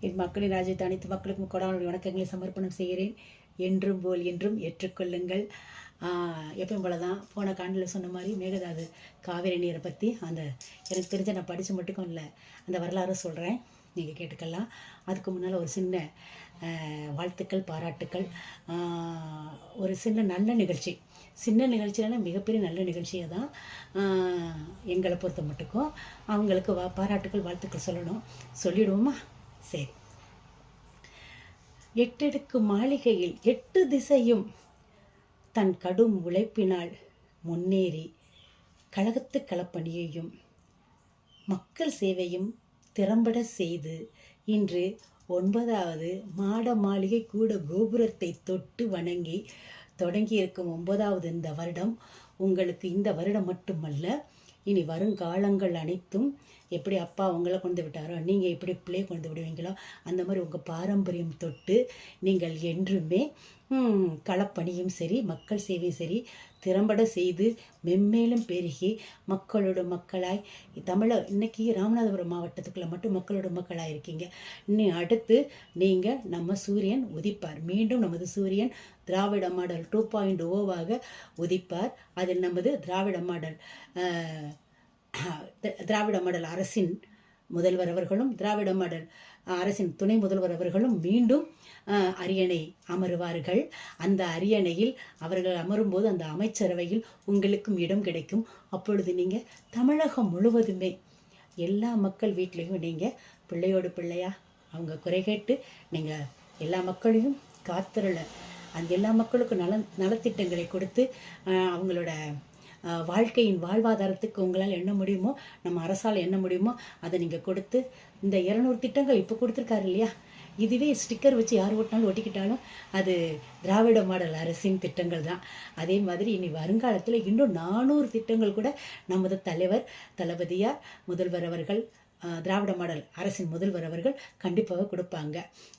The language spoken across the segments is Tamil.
என் மக்களின் ராஜ்யத்தை அனைத்து மக்களுக்கும் கொடானுடைய வணக்கங்களை சமர்ப்பணம் செய்கிறேன். என்றும் போல் என்றும் ஏற்றுக்கொள்ளுங்கள். எப்பயும் போல தான் போன காண்டில் சொன்ன மாதிரி மேகதாது காவேரி நீரை பற்றி எனக்கு தெரிஞ்ச நான் படித்து மட்டுக்கும் இல்லை, அந்த வரலாறு சொல்கிறேன், நீங்கள் கேட்டுக்கலாம். அதுக்கு முன்னால் ஒரு சின்ன வாழ்த்துக்கள், பாராட்டுக்கள், ஒரு சின்ன நல்ல நிகழ்ச்சி, சின்ன நிகழ்ச்சினால மிகப்பெரிய நல்ல நிகழ்ச்சியை தான் எங்களை பொறுத்த மட்டுக்கும் அவங்களுக்கு பாராட்டுக்கள், வாழ்த்துக்கள் சொல்லிடுவோமா? சரி. 8 அடுக்கு மாளிகையில் 8 திசையும் தன் கடும் உழைப்பினால் முன்னேறி கழகத்து களப்பணியையும் மக்கள் சேவையும் திறம்பட செய்து இன்று 9வது மாட மாளிகை கூட கோபுரத்தை தொட்டு வணங்கி தொடங்கியிருக்கும் 9வது இந்த வருடம் உங்களுக்கு இந்த வருடம் மட்டுமல்ல, இனி வருங்காலங்கள் அனைத்தும் எப்படி அப்பா உங்களை கொண்டு விட்டாரோ நீங்கள் எப்படி பிள்ளை கொண்டு விடுவீங்களோ அந்த மாதிரி உங்கள் பாரம்பரியம் தொட்டு நீங்கள் என்றுமே களப்பணியும் சரி, மக்கள் சேவையும் சரி திறம்பட செய்து மென்மேலும் பெருகி மக்களோட மக்களாய் இன்னைக்கு ராமநாதபுரம் மாவட்டத்துக்குள்ளே மட்டும் மக்களோட மக்களாக இருக்கீங்க. இன்னும் அடுத்து நீங்கள் நம்ம சூரியன் உதிப்பார். மீண்டும் நமது சூரியன் திராவிட மாடல் 2.0 உதிப்பார். அதில் நமது திராவிட மாடல் அரசின் முதல்வர் அவர்களும் திராவிட மாடல் அரசின் துணை முதல்வர் அவர்களும் மீண்டும் அரியணை அமருவார்கள். அந்த அரியணையில் அவர்கள் அமரும்போது அந்த அமைச்சரவையில் உங்களுக்கும் இடம் கிடைக்கும். அப்பொழுது நீங்கள் தமிழகம் முழுவதுமே எல்லா மக்கள் வீட்லேயும் நீங்கள் பிள்ளையோடு பிள்ளையா அவங்க குறை கேட்டு நீங்கள் எல்லா மக்களையும் காத்திரல அந்த எல்லா மக்களுக்கும் நலத்திட்டங்களை கொடுத்து அவங்களோட வாழ்க்கையின் வாழ்வாதாரத்துக்கு உங்களால் என்ன முடியுமோ, நம்ம அரசால் என்ன முடியுமோ அதை நீங்கள் கொடுத்து இந்த 200 திட்டங்கள் இப்போ கொடுத்துருக்காரு இல்லையா, இதுவே ஸ்டிக்கர் வச்சு யார் ஓட்டினாலும் ஒட்டிக்கிட்டாலும் அது திராவிட மாடல் அரசின் திட்டங்கள் தான். அதே மாதிரி இனி வருங்காலத்தில் இன்னும் 400 திட்டங்கள் கூட நமது தலைவர் தளபதியார் முதல்வர் அவர்கள் திராவிட மாடல் அரசின் முதல்வர் அவர்கள் கண்டிப்பாக கொடுப்பாங்க.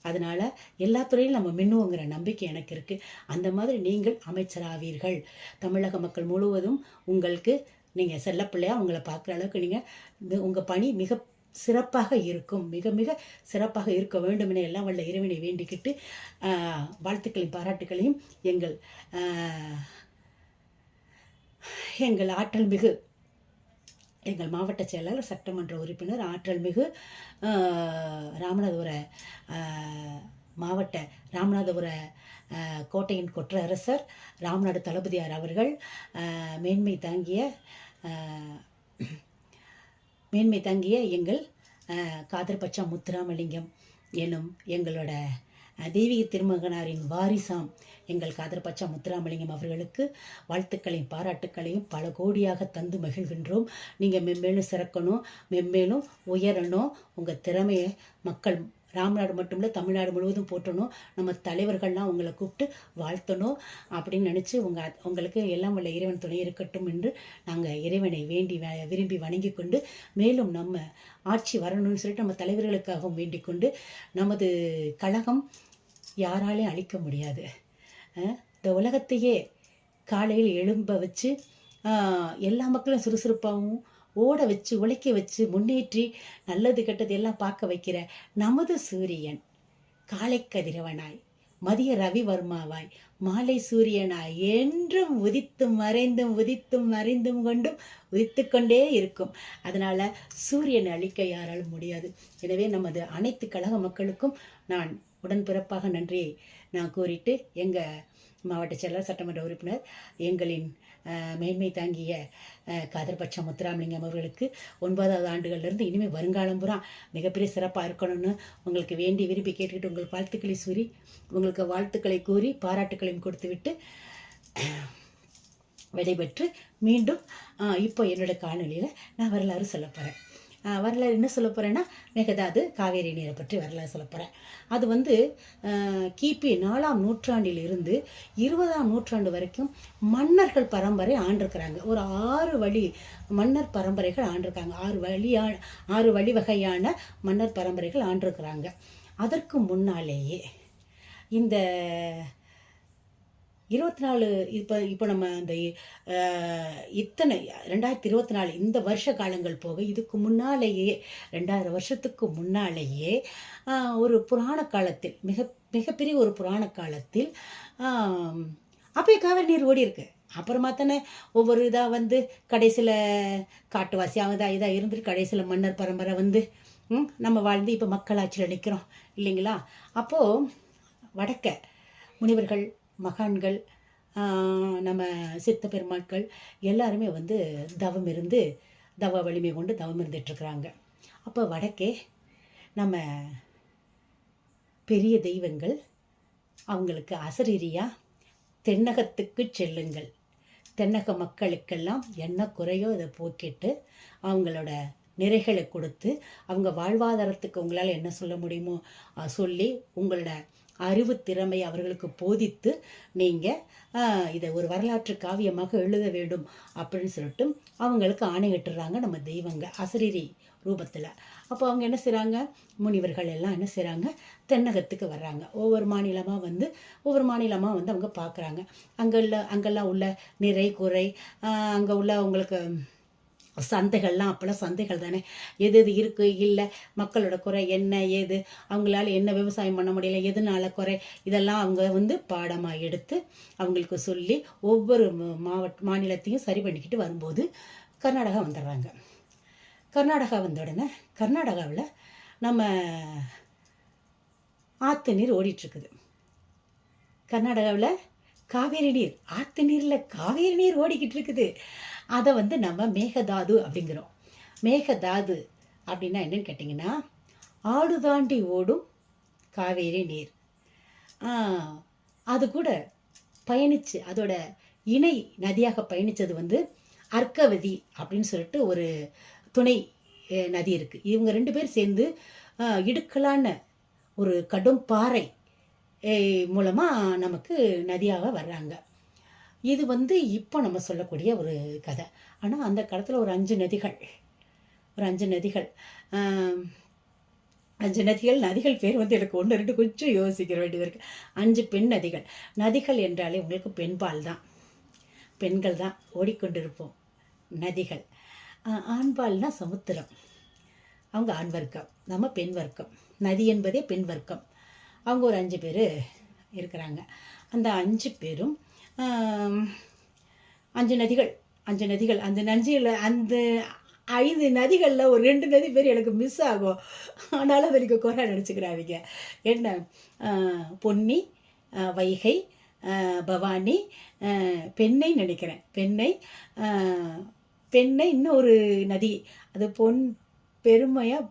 அதனால் எல்லா துறையிலும் நம்ம மின்னுவோங்கிற நம்பிக்கை எனக்கு இருக்குது. அந்த மாதிரி நீங்கள் அமைச்சராவீர்கள். தமிழக மக்கள் முழுவதும் உங்களுக்கு நீங்கள் செல்லப்பிள்ளையாக உங்களை பார்க்குற அளவுக்கு நீங்கள் உங்கள் பணி மிக சிறப்பாக இருக்கும், மிக மிக சிறப்பாக இருக்க வேண்டும் என எல்லாம் வல்ல இறைவனை வேண்டிக்கிட்டு வாழ்த்துக்களையும் பாராட்டுகளையும் எங்கள் ஆற்றல் மிகு எங்கள் மாவட்ட செயலாளர் சட்டமன்ற உறுப்பினர் ஆற்றல் மிகு ராமநாதபுர கோட்டையின் கொற்றரசர் ராமநாடு தளபதியார் அவர்கள் மேன்மை தாங்கிய எங்கள் காதர்பச்சா முத்துராமலிங்கம் எனும் எங்களோட தெய்வீக திருமகனாரின் வாரிசாம் எங்கள் காதர்பச்சா முத்துராமலிங்கம் அவர்களுக்கு வாழ்த்துக்களையும் பாராட்டுக்களையும் பல கோடியாக தந்து மகிழ்கின்றோம். நீங்கள் மென்மேலும் சிறக்கணும், மென்மேலும் உயரணும், உங்கள் திறமையை மக்கள் ராமநாடு மட்டும் இல்லை தமிழ்நாடு முழுவதும் போற்றணும், நம்ம தலைவர்கள்லாம் உங்களை கூப்பிட்டு வாழ்த்தணும் அப்படின்னு நினச்சி உங்களுக்கு எல்லாம் வல்ல இறைவன் துணை இருக்கட்டும் என்று நாங்கள் இறைவனை விரும்பி வணங்கி கொண்டு மேலும் நம்ம ஆட்சி வரணும்னு சொல்லிட்டு நம்ம தலைவர்களுக்காகவும் வேண்டிக் கொண்டு நமது கழகம் யாராலையும் அழிக்க முடியாது. இந்த உலகத்தையே காலையில் எழும்ப வச்சு எல்லா மக்களும் சுறுசுறுப்பாகவும் ஓட வச்சு உழைக்க வச்சு முன்னேற்றி நல்லது கெட்டது எல்லாம் பார்க்க வைக்கிற நமது சூரியன் காலை கதிரவனாய் மதிய ரவிவர்மாவாய் மாலை சூரியனாய் என்றும் உதித்தும் மறைந்தும் கொண்டும் உதித்து கொண்டே இருக்கும். அதனால் சூரியனை அழிக்க யாராலும் முடியாது. எனவே நமது அனைத்து கழக மக்களுக்கும் நான் உடன்பிறப்பாக நன்றியை நான் கூறிட்டு எங்கள் மாவட்ட செயலாளர் சட்டமன்ற உறுப்பினர் எங்களின் மேன்மை தாங்கிய காதர்பச்சா முத்துராமலிங்கம் அவர்களுக்கு 9வது ஆண்டுகள்லேருந்து இனிமேல் வருங்காலம் பூரா மிகப்பெரிய சிறப்பாக இருக்கணும்னு உங்களுக்கு வேண்டி விரும்பி கேட்டுக்கிட்டு உங்களுக்கு வாழ்த்துக்களை கூறி பாராட்டுக்களையும் கொடுத்துவிட்டு விடைபெற்று மீண்டும் இப்போ என்னோடய காணொலியில் நான் வரலாறு சொல்ல போகிறேன். வரலாறு என்ன சொல்ல போகிறேன்னா மேகதாது காவேரி நீரை பற்றி வரலாறு சொல்ல போகிறேன். அது கிபி 4ஆம் நூற்றாண்டிலிருந்து 20ஆம் நூற்றாண்டு வரைக்கும் மன்னர்கள் பரம்பரை ஆண்டிருக்கிறாங்க. ஒரு 6 வழி மன்னர் பரம்பரைகள் ஆண்டிருக்காங்க. 6 வழிவகையான மன்னர் பரம்பரைகள் ஆண்டிருக்கிறாங்க. அதற்கு முன்னாலேயே இந்த 24 இப்போ இப்போ நம்ம அந்த இத்தனை 2024 இந்த வருஷ காலங்கள் போக இதுக்கு முன்னாலேயே 2000 வருஷத்துக்கு முன்னாலேயே ஒரு புராண காலத்தில் மிகப்பெரிய ஒரு புராண காலத்தில் அப்பயே காவிரி நீர் ஓடி இருக்கு. அப்புறமா தானே ஒவ்வொரு இதாக வந்து கடைசியில் காட்டுவாசி அவங்க இதாக இருந்துட்டு கடைசியில் மன்னர் பரம்பரை வந்து நம்ம வாழ்ந்து இப்போ மக்களாட்சியில் நிற்கிறோம் இல்லைங்களா. அப்போது வடக்க முனிவர்கள் மகான்கள் நம்ம சித்த பெருமாட்கள் எல்லாருமே வந்து தவம் இருந்து தவ வலிமை கொண்டு தவம் இருந்துட்டுருக்குறாங்க. அப்போ வடக்கே நம்ம பெரிய தெய்வங்கள் அவங்களுக்கு அசரீரியாக தென்னகத்துக்கு செல்லுங்கள், தென்னக மக்களுக்கெல்லாம் என்ன குறையோ அதை போக்கிட்டு அவங்களோட நிறைகளை கொடுத்து அவங்க வாழ்வாதாரத்துக்கு உங்களால் என்ன சொல்ல முடியுமோ சொல்லி உங்களோட அறிவு திறமை அவர்களுக்கு போதித்து நீங்கள் இதை ஒரு வரலாற்று காவியமாக எழுத வேண்டும் அப்படின்னு சொல்லிட்டு அவங்களுக்கு ஆணையிட்டுறாங்க நம்ம தெய்வங்க அசரீரி ரூபத்தில். அப்போ அவங்க என்ன செய்கிறாங்க, முனிவர்கள் எல்லாம் என்ன செய்கிறாங்க, தென்னகத்துக்கு வர்றாங்க. ஒவ்வொரு மாநிலமாக வந்து அவங்க பார்க்குறாங்க. அங்கெல்லாம் உள்ள நிறை குறை, அங்கே உள்ள அவங்களுக்கு சந்தைகள்லாம் அப்போல்லாம் சந்தைகள் தானே, எது எது இருக்குது இல்லை, மக்களோட குறை என்ன ஏது, அவங்களால என்ன விவசாயம் பண்ண முடியல, எதனால குறை, இதெல்லாம் அவங்க வந்து பாடமாக எடுத்து அவங்களுக்கு சொல்லி ஒவ்வொரு மாநிலத்தையும் சரி பண்ணிக்கிட்டு வரும்போது கர்நாடகா வந்துடுறாங்க. கர்நாடகா வந்த உடனே கர்நாடகாவில் நம்ம ஆற்று நீர் ஓடிட்டுருக்குது. கர்நாடகாவில் காவேரி நீர், ஆற்று நீரில் காவேரி நீர் ஓடிக்கிட்டு இருக்குது. அதை வந்து நம்ம மேகதாது அப்படிங்கிறோம். மேகதாது அப்படின்னா என்னன்னு கேட்டிங்கன்னா, ஆடு தாண்டி ஓடும் காவேரி நீர். அது கூட பயணித்து அதோட இணை நதியாக பயணித்தது வந்து அர்க்கவதி அப்படின்னு சொல்லிட்டு ஒரு துணை நதி இருக்குது. இவங்க 2 பேர் சேர்ந்து இடுக்கலான ஒரு கடும் பாறை மூலமாக நமக்கு நதியாக வர்றாங்க. இது வந்து இப்போ நம்ம சொல்லக்கூடிய ஒரு கதை. ஆனால் அந்த காலத்தில் ஒரு 5 நதிகள், நதிகள் பேர் வந்து எனக்கு 1 2 கொஞ்சம் யோசிக்கிற வேண்டியது இருக்குது. 5 பெண் நதிகள். நதிகள் என்றாலே உங்களுக்கு பெண்பால் தான், பெண்கள் தான் ஓடிக்கொண்டிருப்போம். நதிகள். ஆண்பால்னா சமுத்திரம், அவங்க ஆண் வர்க்கம், நம்ம பெண் வர்க்கம். நதி என்பதே பெண் வர்க்கம். அவங்க ஒரு 5 பேர் இருக்கிறாங்க. அந்த 5 பேரும் 5 நதிகள். அந்த அந்த 5 நதிகளில் ஒரு 2 நதி பேர் எனக்கு மிஸ் ஆகும். ஆனாலும் அதை நீங்கள் குறை நினச்சிக்கிறாதீங்க. என்ன, பொன்னி, வைகை, பவானி, பெண்ணை நினைக்கிறேன், பெண்ணை இன்னும் ஒரு நதி, அது பொன் பெருமையாக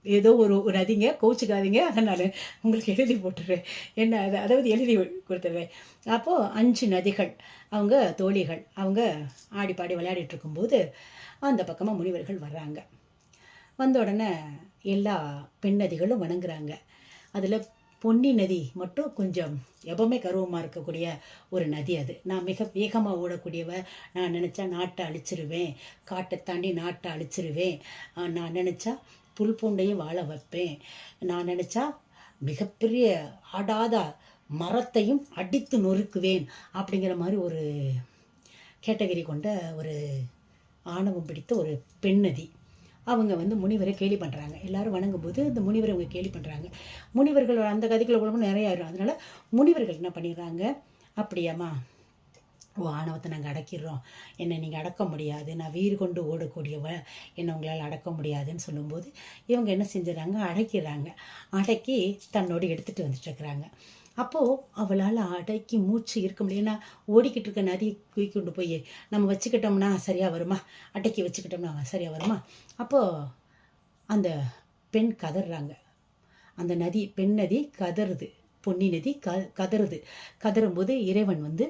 ஏதோ ஒரு நதிங்க, கோச்சிக்காதீங்க, அதை நான் உங்களுக்கு எழுதி போட்டுடுறேன். என்ன அதாவது எழுதி கொடுத்துட்றேன். அப்போது 5 நதிகள் அவங்க தோழிகள், அவங்க ஆடி பாடி விளையாடிட்டு இருக்கும்போது அந்த பக்கமாக முனிவர்கள் வர்றாங்க. வந்த உடனே எல்லா பெண் நதிகளும் வணங்குறாங்க. அதில் பொன்னி நதி மட்டும் கொஞ்சம் எப்பவுமே கருவமாக இருக்கக்கூடிய ஒரு நதி. அது நான் மிக வேகமாக ஓடக்கூடியவ, நான் நினச்சா நாட்டை அழிச்சிருவேன், காட்டை தாண்டி நாட்டை அழிச்சிருவேன், நான் நினச்சா புல் பூண்டையும் வாழ வைப்பேன், நான் நினச்சா மிகப்பெரிய ஆடாத மரத்தையும் அடித்து நொறுக்குவேன் அப்படிங்கிற மாதிரி ஒரு கேட்டகரி கொண்ட ஒரு ஆணவம் பிடித்த ஒரு பெண் நதி. அவங்க வந்து முனிவரை கேலி பண்ணுறாங்க. எல்லோரும் வணங்கும்போது இந்த முனிவரை அவங்க கேலி பண்ணுறாங்க. முனிவர்களோட அந்த கதைக்குள்ள கூட நிறைய ஆயிரும். அதனால் முனிவர்கள் என்ன பண்ணிடுறாங்க, அப்படியாம்மா, ஆணவத்தை நாங்கள் அடக்கிடுறோம், என்னை நீங்கள் அடக்க முடியாது, நான் வீறு கொண்டு ஓடக்கூடியவ, என்னை உங்களால் அடக்க முடியாதுன்னு சொல்லும்போது இவங்க என்ன செஞ்சிடறாங்க, அடக்கி தன்னோடு எடுத்துகிட்டு வந்துட்டுருக்குறாங்க. அப்போது அவளால் அடக்கி மூச்சு இருக்க முடியும். ஏன்னா ஓடிக்கிட்டு இருக்க நதியை தூக்கி கொண்டு போய் நம்ம வச்சுக்கிட்டோம்னா சரியாக வருமா, அடக்கி வச்சுக்கிட்டோம்னா சரியாக வருமா. அப்போது அந்த பெண் கதறாங்க. அந்த பெண் நதி கதறுது, பொன்னி நதி கதறும்போது இறைவன் வந்து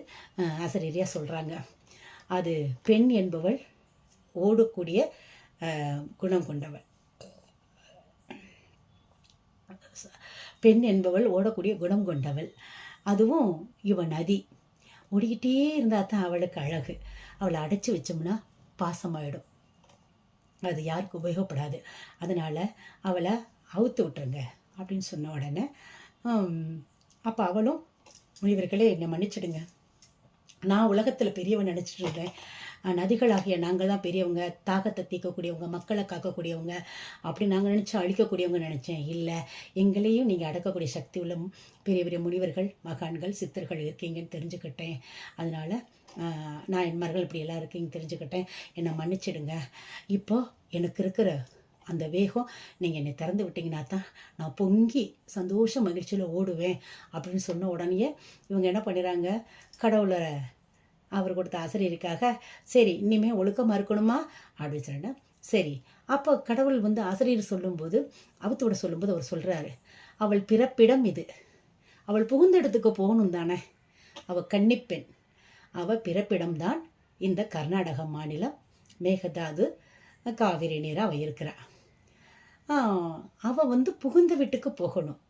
அசரீரியாக சொல்கிறாங்க, அது பெண் என்பவள் ஓடக்கூடிய குணம் கொண்டவள், பெண் என்பவள் ஓடக்கூடிய குணம் கொண்டவள், அதுவும் இவன் நதி ஓடிக்கிட்டே இருந்தால் தான் அவளுக்கு அழகு, அவளை அடைச்சி வச்சோம்னா பாசமாயிடும், அது யாருக்கு உபயோகப்படாது, அதனால் அவளை அவுத்து விட்டுருங்க அப்படின்னு சொன்ன உடனே அப்போ அவளும், முனிவர்களே என்னை மன்னிச்சிடுங்க, நான் உலகத்தில் பெரியவன் நினச்சிட்டு இருந்தேன். நதிகளாகிய நாங்கள் தான் பெரியவங்க, தாகத்தை தீர்க்கக்கூடியவங்க, மக்களை காக்கக்கூடியவங்க, அப்படி நாங்கள் நினச்சி அழிக்கக்கூடியவங்க நினச்சேன். இல்லை, எங்களையும் நீங்கள் அடக்கக்கூடிய சக்தி உள்ள பெரிய பெரிய முனிவர்கள், மகான்கள், சித்தர்கள் இருக்கீங்கன்னு தெரிஞ்சுக்கிட்டேன். அதனால் நான் என் மர்கள் இப்படி எல்லாம் இருக்கீங்கன்னு தெரிஞ்சுக்கிட்டேன். என்னை மன்னிச்சிடுங்க. இப்போது எனக்கு இருக்கிற அந்த வேகம் நீங்கள் என்னை திறந்து விட்டிங்கன்னா தான் நான் பொங்கி சந்தோஷ மகிழ்ச்சியில் ஓடுவேன் அப்படின்னு சொன்ன உடனே இவங்க என்ன பண்ணிடுறாங்க, கடவுளை அவர் கொடுத்த ஆசிரியருக்காக சரி இனிமேல் ஒழுக்கமாக இருக்கணுமா அப்படின்னு சொன்னேன். சரி, அப்போ கடவுள் வந்து ஆசிரியர் சொல்லும்போது அவத்தோட சொல்லும்போது அவர் சொல்கிறாரு, அவள் பிறப்பிடம் இது, அவள் புகுந்த இடத்துக்கு போகணும் தானே, அவள் கன்னிப்பெண், அவள் பிறப்பிடம்தான் இந்த கர்நாடக மாநிலம் மேகதாது காவிரி நீராக அவள் இருக்கிறாள். அவள் வந்து புகுந்த வீட்டுக்கு போகணும்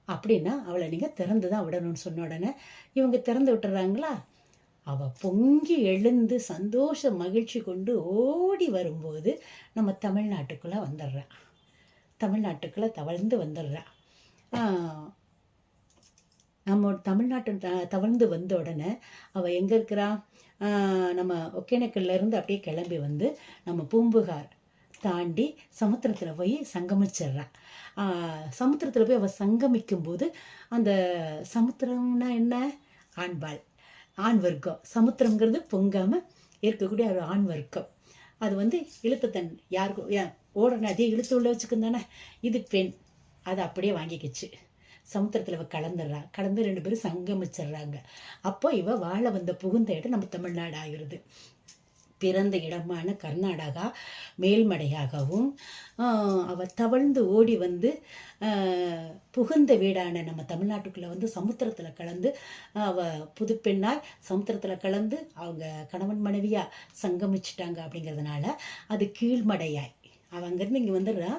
அப்படின்னா அவளை நீங்கள் திறந்து தான் விடணும்னு சொன்ன உடனே இவங்க திறந்து விட்டுறாங்களா. அவள் பொங்கி எழுந்து சந்தோஷ மகிழ்ச்சி கொண்டு ஓடி வரும்போது நம்ம தமிழ்நாட்டுக்குள்ளே வந்துடுறா, தமிழ்நாட்டுக்குள்ளே தவழ்ந்து வந்துடுறா. நம்ம தமிழ்நாட்டு தவழ்ந்து வந்த உடனே அவள் எங்கே இருக்கிறா, நம்ம ஒகேனக்கல்லேருந்து அப்படியே கிளம்பி வந்து நம்ம பூம்புகார் தாண்டி சமுத்திரத்தில் போய் சங்கமிச்சிட்றா. சமுத்திரத்தில் போய் அவள் சங்கமிக்கும்போது அந்த சமுத்திரம்னா என்ன, ஆண்பால், ஆண் வர்க்கம். சமுத்திரங்கிறது பொங்காமல் இருக்கக்கூடிய ஒரு ஆண் வர்க்கம். அது வந்து இழுத்தத்தன் யாருக்கும் ஓடுற நதியை இழுத்து உள்ள வச்சுக்கும் தானே, இது பெண். அதை அப்படியே வாங்கிக்கிச்சு. சமுத்திரத்தில் இவ கலந்து 2 பேரும் சங்கமிச்சிட்றாங்க. அப்போ இவ வாழ வந்த புகுந்த இடம் நம்ம தமிழ்நாடு ஆகிருது. பிறந்த இடமான கர்நாடகா மேல்மடையாகவும் அவள் தவழ்ந்து ஓடி வந்து புகுந்த வீடான நம்ம தமிழ்நாட்டுக்குள்ளே வந்து சமுத்திரத்தில் கலந்து அவள் புதுப்பெண்ணாய் சமுத்திரத்தில் கலந்து அவங்க கணவன் மனைவியாக சங்கமிச்சிட்டாங்க. அப்படிங்கிறதுனால அது கீழ்மடையாய் அவள் அங்கேருந்து இங்கே வந்துடுறா,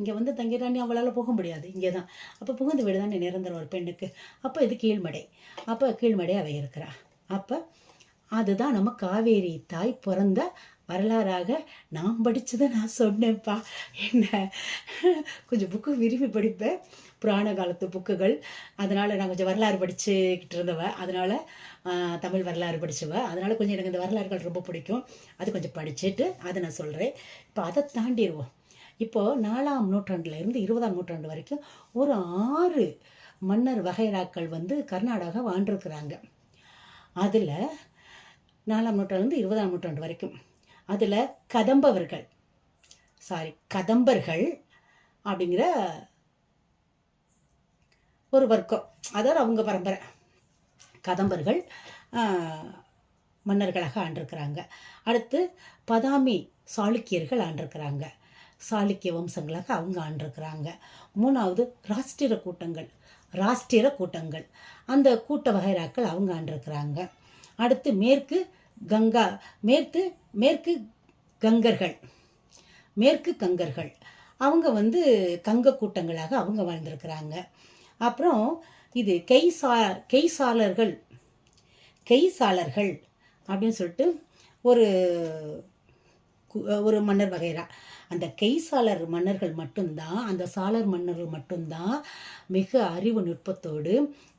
இங்கே வந்து தங்கிறானே அவளால் போக முடியாது, இங்கே தான். அப்போ புகுந்த வீடு தானே நிரந்தரம் ஒரு பெண்ணுக்கு. அப்போ இது கீழ்மடை, அப்போ கீழ்மடை அவள் இருக்கிறா. அப்போ அதுதான் நம்ம காவேரி தாய் பிறந்த வரலாறாக நான் படித்ததை நான் சொன்னேன்ப்பா. என்ன கொஞ்சம் புக்கு விரும்பி படிப்பேன், புராண காலத்து புக்குகள். அதனால் நான் கொஞ்சம் வரலாறு படிச்சுக்கிட்டு இருந்தவ, அதனால் தமிழ் வரலாறு படித்தவ, அதனால் கொஞ்சம் எனக்கு இந்த வரலாறுகள் ரொம்ப பிடிக்கும். அது கொஞ்சம் படிச்சுட்டு அதை நான் சொல்கிறேன். இப்போ அதை தாண்டிடுவோம். இப்போது 4ஆம் நூற்றாண்டுலேருந்து 20ஆம் நூற்றாண்டு வரைக்கும் ஒரு 6 மன்னர் வகைராக்கள் வந்து கர்நாடகா வாழ்ந்துருக்குறாங்க. அதில் 4ஆம் நூற்றாண்டுலேருந்து 20ஆம் நூற்றாண்டு வரைக்கும் அதில் கதம்பர்கள் அப்படிங்கிற ஒரு வர்க்கம், அதாவது அவங்க பரம்பரை கதம்பர்கள் மன்னர்களாக ஆண்டிருக்கிறாங்க. அடுத்து பதாமி சாளுக்கியர்கள் ஆண்டிருக்கிறாங்க, சாளுக்கிய வம்சங்களாக அவங்க ஆண்டிருக்கிறாங்க. 3வது ராஷ்டிர கூட்டங்கள் அந்த கூட்ட வகைராக்கள் அவங்க ஆண்டிருக்கிறாங்க. அடுத்து மேற்கு கங்கர்கள் அவங்க வந்து கங்க கூட்டங்களாக அவங்க வாழ்ந்திருக்கிறாங்க. அப்புறம் இது கெய்சாளர்கள் அப்படின்னு சொல்லிட்டு ஒரு மன்னர் வகைரா. அந்த கெய்சாளர் மன்னர்கள் மட்டும்தான், அந்த சாளர் மன்னர்கள் மட்டும்தான் மிக அறிவு நுட்பத்தோடு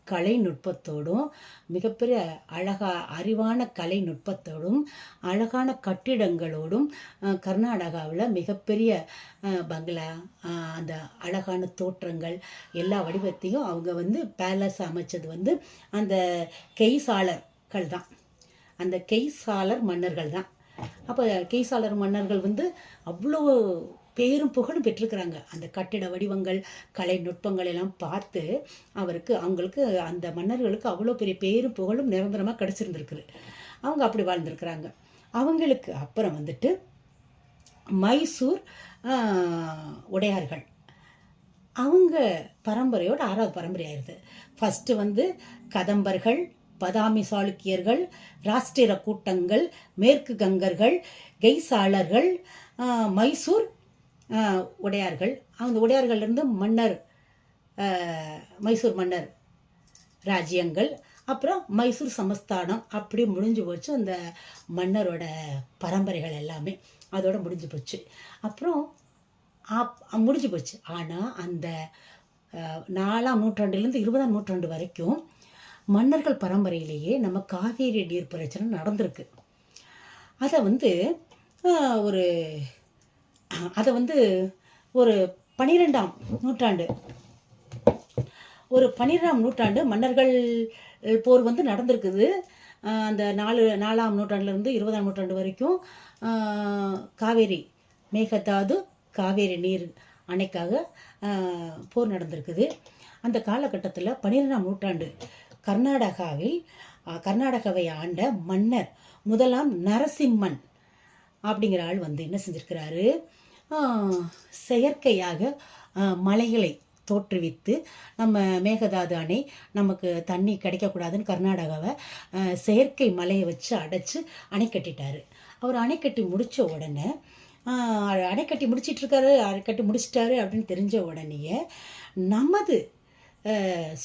கலை நுட்பத்தோடும் மிகப்பெரிய அறிவான கலை நுட்பத்தோடும் அழகான கட்டிடங்களோடும் கர்நாடகாவில் மிகப்பெரிய பங்களா, அந்த அழகான தோற்றங்கள் எல்லா வடிவத்தையும் அவங்க வந்து பேலஸ் அமைச்சது வந்து அந்த கெய்சாளர்கள் தான், அந்த கெய்சாளர் மன்னர்கள் தான். அப்போ கெய்சாளர் மன்னர்கள் வந்து அவ்வளோ பேரும் புகழும் பெற்றிருக்கிறாங்க. அந்த கட்டிட வடிவங்கள் கலை நுட்பங்கள் எல்லாம் பார்த்து அவங்களுக்கு அந்த மன்னர்களுக்கு அவ்வளோ பெரிய பேரும் புகழும் நிரந்தரமாக கிடச்சிருந்துருக்குது. அவங்க அப்படி வாழ்ந்துருக்குறாங்க. அவங்களுக்கு அப்புறம் வந்துட்டு மைசூர் உடையார்கள், அவங்க பரம்பரையோட 6வது பரம்பரை ஆயிடுது. ஃபஸ்ட்டு வந்து கதம்பர்கள், பதாமி சாளுக்கியர்கள், ராஷ்டிர கூட்டங்கள், மேற்கு கங்கர்கள், கெய்சாளர்கள், மைசூர் உடையார்கள். அந்த உடையார்கள்லேருந்து மைசூர் மன்னர் ராஜ்யங்கள், அப்புறம் மைசூர் சமஸ்தானம், அப்படி முடிஞ்சு போச்சு. அந்த மன்னரோட பரம்பரைகள் எல்லாமே அதோட முடிஞ்சு போச்சு. அப்புறம் முடிஞ்சு போச்சு. ஆனால் அந்த 4ஆம் நூற்றாண்டுலேருந்து 20ஆம் நூற்றாண்டு வரைக்கும் மன்னர்கள் பரம்பரையிலேயே நம்ம காவேரி நீர் பிரச்சனை நடந்திருக்கு. அதை வந்து ஒரு அதை வந்து ஒரு 12ஆம் நூற்றாண்டு ஒரு 12ஆம் நூற்றாண்டு மன்னர்கள் போர் வந்து நடந்திருக்குது. அந்த 4ஆம் நூற்றாண்டுலேருந்து 20ஆம் நூற்றாண்டு வரைக்கும் காவேரி மேகதாது காவேரி நீர் அணைக்காக போர் நடந்திருக்குது. அந்த காலகட்டத்தில் 12ஆம் நூற்றாண்டு கர்நாடகாவை ஆண்ட மன்னர் முதலாம் நரசிம்மன் அப்படிங்கிற ஆள் வந்து என்ன செஞ்சிருக்கிறாரு, செயற்கையாக மலைகளை தோற்றுவித்து நம்ம மேகதாது அணை நமக்கு தண்ணி கிடைக்கக்கூடாதுன்னு கர்நாடகாவை செயற்கை மலையை வச்சு அடைச்சி அணை கட்டிட்டாரு. அவர் அணை கட்டி முடித்த உடனே அணை கட்டி முடிச்சிட்டாரு அப்படின்னு தெரிஞ்ச உடனேயே நமது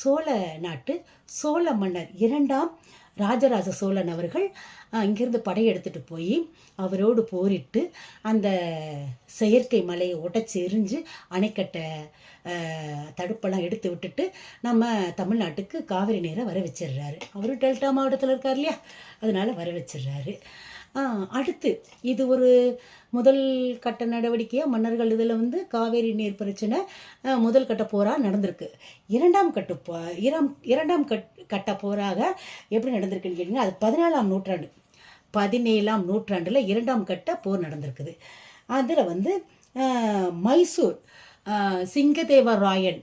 சோழ நாட்டு சோழ மன்னர் 2ஆம் ராஜராஜ சோழன் அவர்கள் இங்கிருந்து படையெடுத்துட்டு போய் அவரோடு போரிட்டு அந்த செயற்கை மலையை உடைச்சி எரிஞ்சு அணைக்கட்டை தடுப்பெல்லாம் எடுத்து விட்டுட்டு நம்ம தமிழ்நாட்டுக்கு காவிரி நீரை வர வச்சிடுறாரு. அவரும் டெல்டா மாவட்டத்தில் இருக்கார் இல்லையா, அதனால வர வச்சிடுறாரு. அடுத்து இது ஒரு முதல் கட்ட நடவடிக்கையாக மன்னர்கள் இதில் வந்து காவேரி நீர் பிரச்சனை முதல் கட்ட போராக நடந்திருக்கு. இரண்டாம் கட்ட போராக எப்படி நடந்திருக்குன்னு கேட்டிங்கன்னா, அது 17ஆம் நூற்றாண்டில் 2ஆம் கட்ட போர் நடந்திருக்குது. அதில் வந்து மைசூர் சிங்கதேவராயன்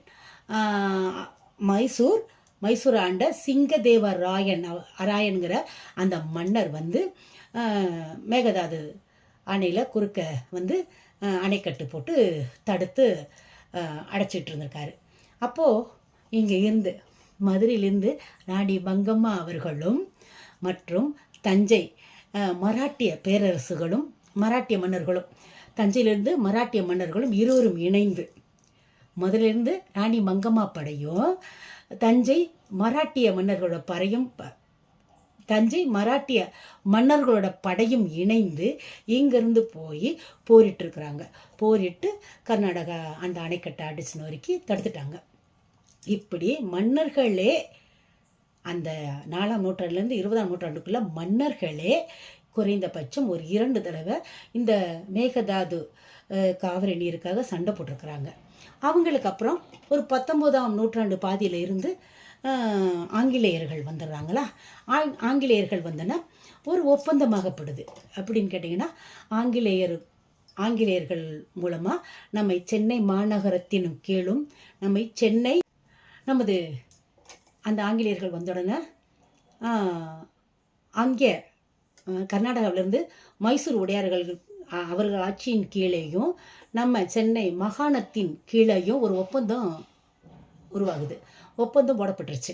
மைசூர் ஆண்ட சிங்கதேவராயன்கிற அந்த மன்னர் வந்து மேகதாது அணையில் குறுக்க வந்து அணைக்கட்டு போட்டு தடுத்து அடைச்சிட்டு இருந்திருக்காரு. அப்போது இங்கே இருந்து மதுரையிலேருந்து ராணி மங்கம்மா அவர்களும் மற்றும் தஞ்சை மராட்டிய பேரரசுகளும் மராட்டிய மன்னர்களும் தஞ்சையிலிருந்து மராட்டிய மன்னர்களும் இருவரும் இணைந்து முதலிருந்து ராணி மங்கம்மா படையும் தஞ்சை மராட்டிய மன்னர்களோட படையும் இணைந்து இங்கிருந்து போய் போரிட்டுருக்குறாங்க. போரிட்டு கர்நாடகா அந்த அணைக்கட்டை அடிச்சுன்னு வரைக்கும் தடுத்துட்டாங்க. இப்படி மன்னர்களே அந்த 4ஆம் நூற்றாண்டுலேருந்து 20ஆம் நூற்றாண்டுக்குள்ளே மன்னர்களே குறைந்தபட்சம் ஒரு 2 தடவை இந்த மேகதாது காவிரி நீருக்காக சண்டை போட்டிருக்கிறாங்க. அவங்களுக்கு அப்புறம் ஒரு 19ஆம் நூற்றாண்டு பாதியில் இருந்து ஆங்கிலேயர்கள் வந்துடுறாங்களா. ஆங்கிலேயர்கள் வந்தோன்னா ஒரு ஒப்பந்தமாகப்படுது. அப்படின்னு கேட்டிங்கன்னா, ஆங்கிலேயர்கள் மூலமாக நம்மை சென்னை மாநகரத்தின் கீழும் நமது அந்த ஆங்கிலேயர்கள் வந்தோடனே அங்கே கர்நாடகாவிலேருந்து மைசூர் உடையார்கள் அவர்கள் ஆட்சியின் கீழேயும் நம்ம சென்னை மாகாணத்தின் கீழேயும் ஒரு ஒப்பந்தம் உருவாகுது. ஒப்பந்தம் போடப்பட்டுருச்சு.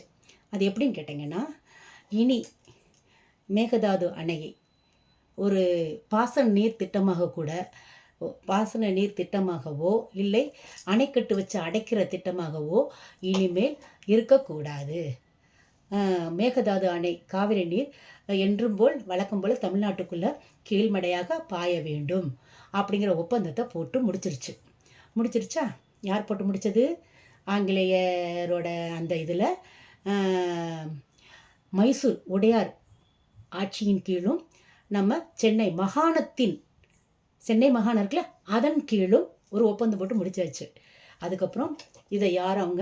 அது எப்படின்னு கேட்டிங்கன்னா, இனி மேகதாது அணையை ஒரு பாசன நீர் திட்டமாகவோ இல்லை அணைக்கட்டு வச்சு அடைக்கிற திட்டமாகவோ இனிமேல் இருக்கக்கூடாது. மேகதாது அணை காவிரி நீர் என்றும் போல் வழக்கம் போல் தமிழ்நாட்டுக்குள்ளே கீழ்மடையாக பாய வேண்டும் அப்படிங்கிற ஒப்பந்தத்தை போட்டு முடிச்சிருச்சா? யார் போட்டு முடித்தது? ஆங்கிலேயரோட அந்த இதில் மைசூர் உடையார் ஆட்சியின் கீழும் நம்ம சென்னை மாகாணம் இருக்குல்ல, அதன் கீழும் ஒரு ஒப்பந்தம் போட்டு முடிச்சாச்சு. அதுக்கப்புறம் இதை அவங்க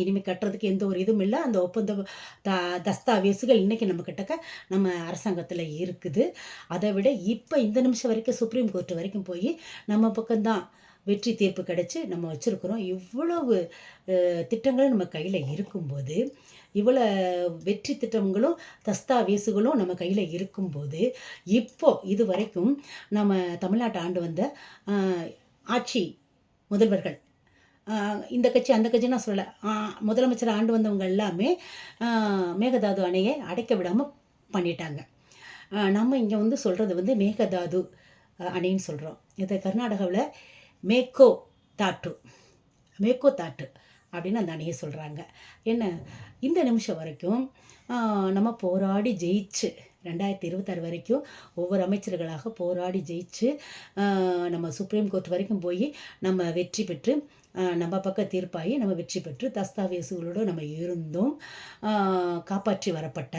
இனிமேல் கட்டுறதுக்கு எந்த ஒரு இதுவும் இல்லை. அந்த ஒப்பந்த தஸ்தாவேசுகள் இன்றைக்கி நம்ம அரசாங்கத்தில் இருக்குது. அதை விட இப்போ இந்த நிமிஷம் வரைக்கும் சுப்ரீம் கோர்ட் வரைக்கும் போய் நம்ம பக்கம்தான் வெற்றி தீர்ப்பு கிடைச்சி நம்ம வச்சுருக்குறோம். இவ்வளவு திட்டங்களும் நம்ம கையில் இருக்கும்போது, இவ்வளோ வெற்றி திட்டங்களும் தஸ்தாவேசுகளும் நம்ம கையில் இருக்கும்போது, இது வரைக்கும் நம்ம தமிழ்நாட்டை ஆண்டு வந்த ஆட்சி முதல்வர்கள், இந்த கட்சி அந்த கட்சி நான் சொல்லலை, முதலமைச்சர் ஆண்டு வந்தவங்க எல்லாமே மேகதாது அணையை அடைக்க விடாமல் பண்ணிட்டாங்க. நம்ம இங்கே வந்து சொல்கிறது வந்து மேகதாது அணைன்னு சொல்கிறோம். இதை கர்நாடகாவில் மேக்கோ தாட்டு அப்படின்னு அந்த அணையை சொல்கிறாங்க. என்ன, இந்த நிமிஷம் வரைக்கும் நம்ம போராடி ஜெயிச்சு 2026 வரைக்கும் ஒவ்வொரு அமைச்சர்களாக போராடி ஜெயிச்சு நம்ம சுப்ரீம் கோர்ட் வரைக்கும் போய் நம்ம வெற்றி பெற்று நம்ம பக்கம் தீர்ப்பாகி நம்ம வெற்றி பெற்று தஸ்தாவேசுகளோடு நம்ம இருந்தும் காப்பாற்றி வரப்பட்ட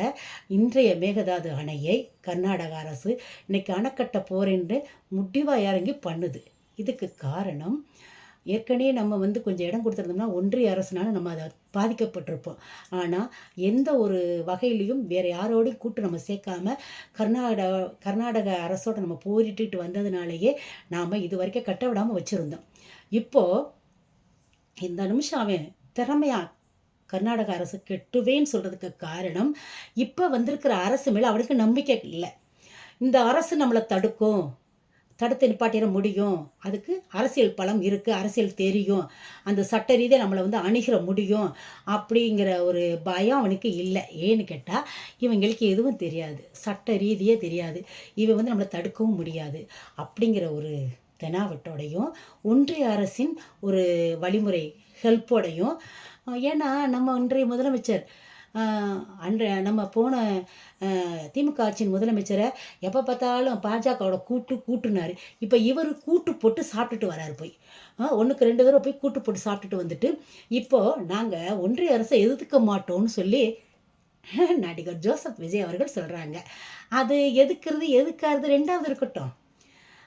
இன்றைய மேகதாது அணையை கர்நாடக அரசு இன்னைக்கு அணைக்கட்ட போறேன்னு முடிவாக இறங்கி பண்ணுது. இதுக்கு காரணம் ஏற்கனவே நம்ம கொஞ்சம் இடம் கொடுத்துருந்தோம்னா ஒன்றிய அரசுனால நம்ம அதை பாதிக்கப்பட்டிருப்போம். ஆனால் எந்த ஒரு வகையிலையும் வேறு யாரோடையும் கூட்டு நம்ம சேர்க்காம கர்நாடக அரசோட நம்ம போரிட்டுட்டு வந்ததுனாலேயே நாம் இது வரைக்கும் கட்ட விடாமல் வச்சுருந்தோம். இப்போது இந்த நிமிஷம் அவன் திறமையாக கர்நாடக அரசு கெட்டுவேன்னு சொல்கிறதுக்கு காரணம் இப்போ வந்திருக்கிற அரசு மேலே அவனுக்கு நம்பிக்கை இல்லை. இந்த அரசு நம்மளை தடுத்து நிப்பாட்டிட முடியும், அதுக்கு அரசியல் பலம் இருக்குது, அரசியல் தெரியும், அந்த சட்ட ரீதியாக நம்மளை அணுகிற முடியும் அப்படிங்கிற ஒரு பயம் அவனுக்கு இல்லை. ஏன்னு கேட்டால் இவங்களுக்கு எதுவும் தெரியாது, சட்ட ரீதியே தெரியாது, இவன் நம்மளை தடுக்கவும் முடியாது அப்படிங்கிற ஒரு தெனாவட்டோடையும் ஒன்றிய அரசின் ஒரு வழிமுறை ஹெல்ப்போடையும். ஏன்னா நம்ம இன்றைய முதலமைச்சர் நம்ம போன திமுக ஆட்சியின் முதலமைச்சரை எப்போ பார்த்தாலும் பாஜகவோட கூட்டுனார். இப்போ இவர் கூட்டு போட்டு சாப்பிட்டுட்டு வராரு. போய் ஒன்றுக்கு 2 தடவை போய் கூட்டு போட்டு சாப்பிட்டுட்டு வந்துட்டு இப்போது நாங்கள் ஒன்றிய அரசை எதிர்க்க மாட்டோம்னு சொல்லி நடிகர் ஜோசப் விஜய் அவர்கள் சொல்கிறாங்க. அது எதுக்காவது 2வது இருக்கட்டும்,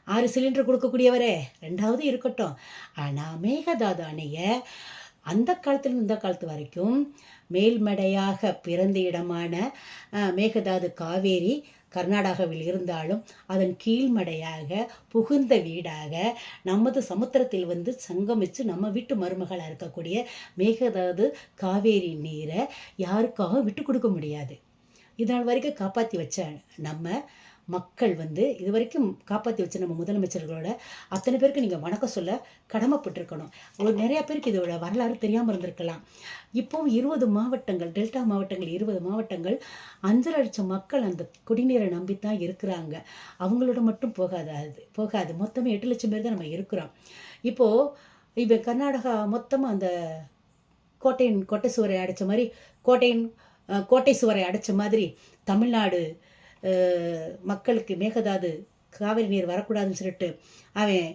6 சிலிண்டர் கொடுக்கக்கூடியவரே 2வது இருக்கட்டும். ஆனால் மேகதாது அணையை அந்த காலத்துலேருந்து இந்த காலத்து வரைக்கும் மேல்மடையாக பிறந்த இடமான மேகதாது காவேரி கர்நாடகாவில் இருந்தாலும் அதன் கீழ்மடையாக புகுந்த வீடாக நமது சமுத்திரத்தில் சங்கமித்து நம்ம வீட்டு மருமகளாக இருக்கக்கூடிய மேகதாது காவேரி நீரை யாருக்காக விட்டு கொடுக்க முடியாது. இதனால் வரைக்கும் காப்பாற்றி வச்ச நம்ம மக்கள் இது வரைக்கும் காப்பாற்றி வச்ச நம்ம முதலமைச்சர்களோட அத்தனை பேருக்கு நீங்கள் வணக்கம் சொல்ல கடமைப்பட்டிருக்கணும். நிறையா பேருக்கு இதோட வரலாறு தெரியாமல் இருந்திருக்கலாம். இப்போவும் 20 மாவட்டங்கள், டெல்டா மாவட்டங்கள் 20 மாவட்டங்கள் 5 லட்சம் மக்கள் அந்த குடிநீரை நம்பித்தான் இருக்கிறாங்க. அவங்களோட மட்டும் போகாது. மொத்தமே 8 லட்சம் பேர் தான் நம்ம இருக்கிறோம். இப்போது இப்போ கர்நாடகா மொத்தமாக அந்த கோட்டை சுவரை அடைச்ச மாதிரி கோட்டை சுவரை அடைச்ச மாதிரி தமிழ்நாடு மக்களுக்கு மேகதாது காவிரி நீர் வரக்கூடாதுன்னு சொல்லிட்டு அவன்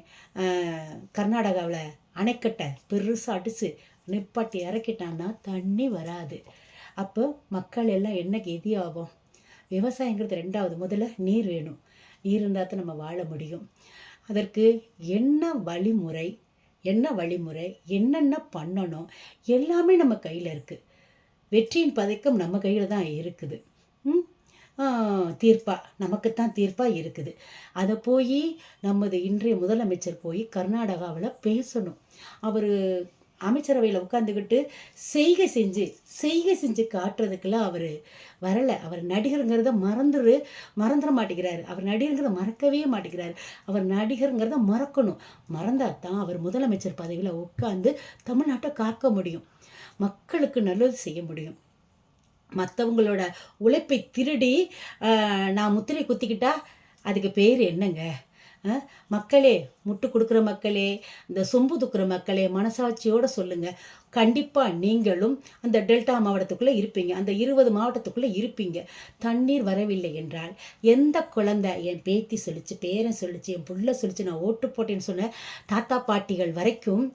கர்நாடகாவில் அணைக்கட்டை பெருசாக அடித்து நிப்பாட்டி இறக்கிட்டான்னா தண்ணி வராது. அப்போ மக்கள் எல்லாம் என்ன கெதியாகும்? விவசாயங்கிறது 2வது. முதல்ல நீர் வேணும். நீர் இருந்தால் தான் நம்ம வாழ முடியும். அதற்கு என்ன வழிமுறை என்னென்ன பண்ணணும் எல்லாமே நம்ம கையில் இருக்குது. வெற்றியின் பதக்கம் நம்ம கையில் தான் இருக்குது. நமக்குத்தான் தீர்ப்பாக இருக்குது. அதை போய் நமது இன்றைய முதலமைச்சர் போய் கர்நாடகாவில் பேசணும். அவர் அமைச்சரவையில் உட்காந்துக்கிட்டு செய்கை செஞ்சு காட்டுறதுக்கெல்லாம் அவர் வரலை. அவர் நடிகருங்கிறத மறந்துட மாட்டேங்கிறாரு. அவர் நடிகருங்கிறத மறக்கவே மாட்டேங்கிறாரு. அவர் நடிகருங்கிறத மறக்கணும். மறந்தால் தான் அவர் முதலமைச்சர் பதவியில் உட்காந்து தமிழ்நாட்டை காக்க முடியும், மக்களுக்கு நல்லது செய்ய முடியும். மற்றவங்களோட உழைப்பை திருடி நான் முத்திரை குத்திக்கிட்டா அதுக்கு பேர் என்னங்க? மக்களே, முட்டு கொடுக்குற மக்களே, இந்த சொம்பு துக்குற மக்களே, மனசாட்சியோடு சொல்லுங்கள். கண்டிப்பாக நீங்களும் அந்த டெல்டா மாவட்டத்துக்குள்ளே இருப்பீங்க, அந்த 20 மாவட்டத்துக்குள்ளே இருப்பீங்க. தண்ணீர் வரவில்லை என்றால் எந்த குழந்தை, என் பேத்தி சொல்லிச்சு, பேரன் சொல்லிச்சு, என் புள்ள சொல்லிச்சு, நான் ஓட்டு போட்டேன்னு சொன்ன தாத்தா பாட்டிகள் வரைக்கும்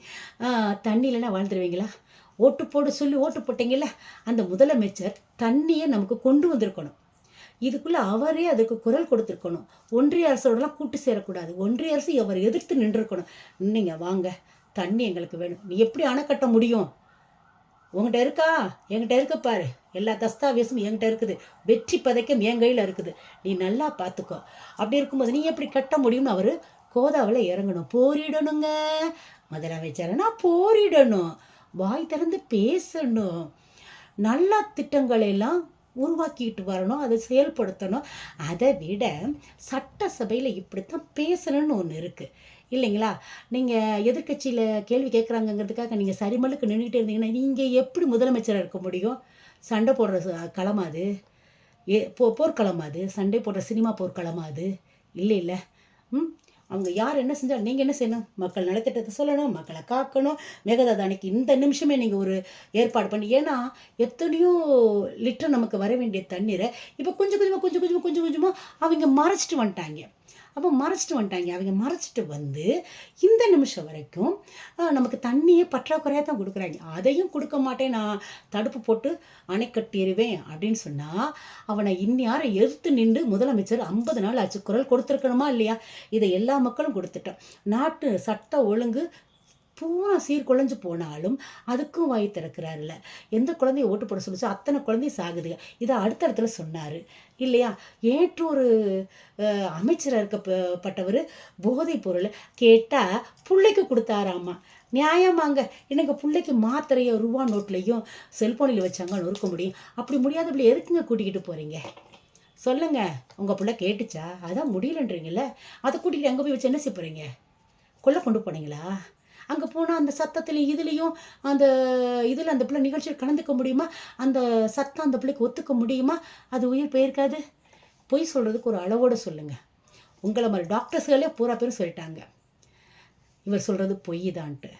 தண்ணி இல்லைன்னா வாழ்ந்துருவீங்களா? ஓட்டு போட சொல்லி ஓட்டு போட்டீங்கல்ல, அந்த முதலமைச்சர் தண்ணியை நமக்கு கொண்டு வந்திருக்கணும். இதுக்குள்ளே அவரே அதுக்கு குரல் கொடுத்துருக்கணும். ஒன்றிய அரசோடலாம் கூட்டு சேரக்கூடாது. ஒன்றிய அரசு அவர் எதிர்த்து நின்றுருக்கணும். நீங்கள் வாங்க, தண்ணி எங்களுக்கு வேணும். நீ எப்படி அணை கட்ட முடியும்? உங்கள்கிட்ட இருக்கா? என்கிட்ட இருக்க பாரு. எல்லா தஸ்தாவேசும் என்கிட்ட இருக்குது. வெற்றி பதக்கம் என் கையில் இருக்குது. நீ நல்லா பார்த்துக்கோ. அப்படி இருக்கும்போது நீ எப்படி கட்ட முடியும்னு அவர் கோதாவில் இறங்கணும். போரிடணுங்க. முதலமைச்சர்னா போரிடணும், வாய் திறந்து பேசணும், நல்ல திட்டங்களெல்லாம் உருவாக்கிட்டு வரணும், அதை செயல்படுத்தணும். அதை விட சட்டசபையில் இப்படித்தான் பேசணும்னு ஒன்று இருக்குது இல்லைங்களா? நீங்கள் எதிர்கட்சியில் கேள்வி கேட்குறாங்கங்கிறதுக்காக நீங்கள் சரிமலுக்கு நின்றுக்கிட்டே இருந்தீங்கன்னா நீங்கள் எப்படி முதலமைச்சராக இருக்க முடியும்? சண்டை போடுற களமா அது? போர்க்களமா அது? சண்டை போடுற சினிமா போர்க்களமா அது? இல்லை. அவங்க யார் என்ன செஞ்சாலும் நீங்கள் என்ன செய்யணும்? மக்கள் நலத்திட்டத்தை சொல்லணும், மக்களை காக்கணும். மேகதாது அன்னைக்கு இந்த நிமிஷமே நீங்கள் ஒரு ஏற்பாடு பண்ணி, ஏன்னா எத்தனையோ லிட்டர் நமக்கு வர வேண்டிய தண்ணீரை இப்போ கொஞ்சம் கொஞ்சமாக அவங்க மறைச்சிட்டு வந்துட்டாங்க. அப்போ மறைச்சிட்டு வந்துட்டாங்க. அவங்க மறைச்சிட்டு வந்து இந்த நிமிஷம் வரைக்கும் நமக்கு தண்ணியே பற்றாக்குறையாக தான் கொடுக்குறாங்க. அதையும் கொடுக்க மாட்டேன், நான் தடுப்பு போட்டு அணை கட்டிடுவேன் அப்படின்னு சொன்னால் அவனை இந்நேரம் எதிர்த்து நின்று முதலமைச்சர் 50 நாள் ஆச்சு, குரல் கொடுத்துருக்கணுமா இல்லையா? இதை எல்லா மக்களும் கொடுத்துட்டோம். நாட்டு சட்ட ஒழுங்கு பூரா சீர்குலைஞ்சு போனாலும் அதுக்கும் வாய் திறக்கிறாருல்ல. எந்த குழந்தைய ஓட்டு போட சொல்லிச்சோ அத்தனை குழந்தை சாகுதுங்க. இதை அடுத்த இடத்துல சொன்னார் இல்லையா? ஏற்று ஒரு அமைச்சராக இருக்கப்பட்டவர் போதைப் பொருள் கேட்டால் பிள்ளைக்கு கொடுத்தாராமா. நியாயமாங்க. எனக்கு பிள்ளைக்கு மாத்திரையோ ரூபா நோட்லையும் செல்ஃபோனில் வச்சாங்க நொறுக்க முடியும். அப்படி முடியாதபடி எதுக்குங்க கூட்டிக்கிட்டு போகிறீங்க சொல்லுங்க? உங்கள் பிள்ளை கேட்டுச்சா? அதான் முடியலன்றீங்கள. அதை கூட்டிகிட்டு அங்கே போய் வச்சு என்ன செய்ய போகிறீங்க? கொல்ல கொண்டு போனீங்களா? அங்கே போனால் அந்த சத்தத்துலேயும் இதுலேயும் அந்த இதில் அந்த பிள்ளை நிகழ்ச்சியில் கலந்துக்க முடியுமா? அந்த சத்தம் அந்த பிள்ளைக்கு ஒத்துக்க முடியுமா? அது உயிர் போயிருக்காது. பொய் சொல்கிறதுக்கு ஒரு அளவோடு சொல்லுங்கள். உங்களை மாதிரி டாக்டர்ஸ்களே பூரா பேரும் சொல்லிட்டாங்க இவர் சொல்கிறது பொய் தான்ட்டு.